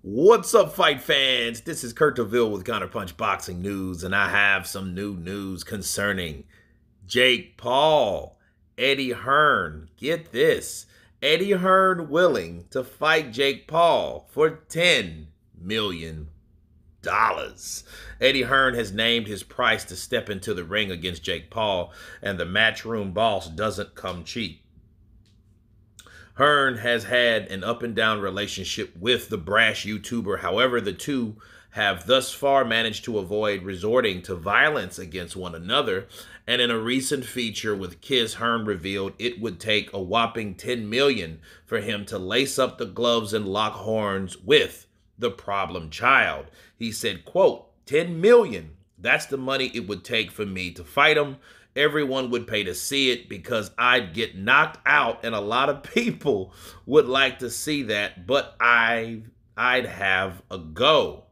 What's up, fight fans? This is Kurt DeVille with Counterpunch Boxing News, and I have some new news concerning Jake Paul, Eddie Hearn. Get this, Eddie Hearn willing to fight Jake Paul for $10 million. Eddie Hearn has named his price to step into the ring against Jake Paul, and the Matchroom boss doesn't come cheap. Hearn has had an up-and-down relationship with the brash YouTuber. However, the two have thus far managed to avoid resorting to violence against one another. And in a recent feature with Kiss, Hearn revealed it would take a whopping $10 million for him to lace up the gloves and lock horns with the problem child. He said, quote, $10 million. That's the money it would take for me to fight him. Everyone would pay to see it because I'd get knocked out, and a lot of people would like to see that, but I'd have a go.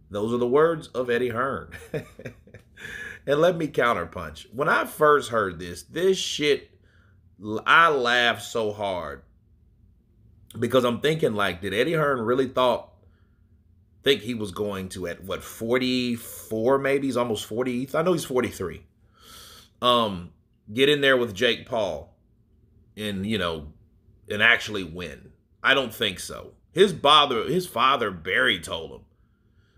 Those are the words of Eddie Hearn. And let me counterpunch. When I first heard this shit, I laughed so hard because I'm thinking, like, did Eddie Hearn really think he was going to, at what, 44 maybe? He's almost 40. I know he's 43. Get in there with Jake Paul and, and actually win. I don't think so. His father, Barry, told him,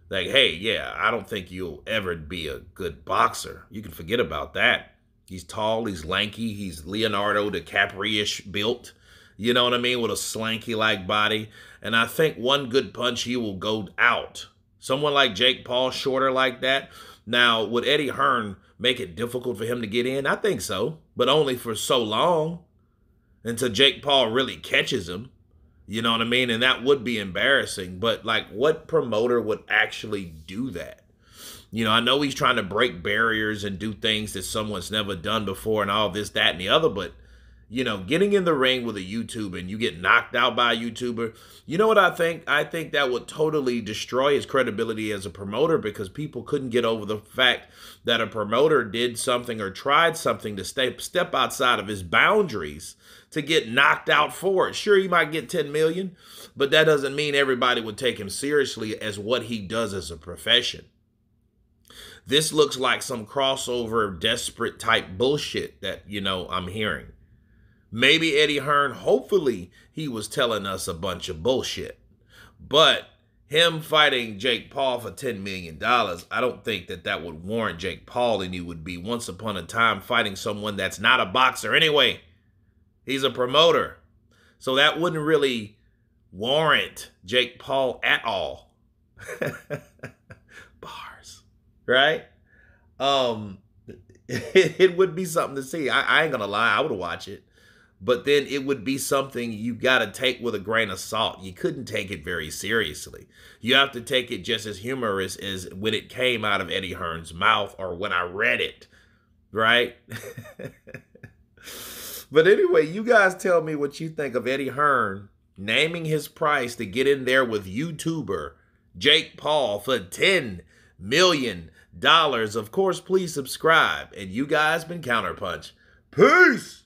like, hey, yeah, I don't think you'll ever be a good boxer. You can forget about that. He's tall, he's lanky, he's Leonardo DiCaprio-ish built, you know what I mean, with a slanky-like body. And I think one good punch, he will go out. Someone like Jake Paul, shorter like that. Now, would Eddie Hearn make it difficult for him to get in? I think so, but only for so long until Jake Paul really catches him. You know what I mean? And that would be embarrassing. But, like, what promoter would actually do that? I know he's trying to break barriers and do things that someone's never done before and all this, that, and the other, but getting in the ring with a YouTuber and you get knocked out by a YouTuber, you know what I think? I think that would totally destroy his credibility as a promoter because people couldn't get over the fact that a promoter did something or tried something to step outside of his boundaries to get knocked out for it. Sure, he might get $10 million, but that doesn't mean everybody would take him seriously as what he does as a profession. This looks like some crossover desperate type bullshit that, I'm hearing. Maybe Eddie Hearn, hopefully he was telling us a bunch of bullshit. But him fighting Jake Paul for $10 million, I don't think that would warrant Jake Paul, and he would be once upon a time fighting someone that's not a boxer anyway. He's a promoter. So that wouldn't really warrant Jake Paul at all. Bars, right? It would be something to see. I ain't gonna lie, I would watch it. But then it would be something you got to take with a grain of salt. You couldn't take it very seriously. You have to take it just as humorous as when it came out of Eddie Hearn's mouth or when I read it, right? But anyway, you guys tell me what you think of Eddie Hearn naming his price to get in there with YouTuber Jake Paul for $10 million. Of course, please subscribe. And you guys been Counterpunch. Peace!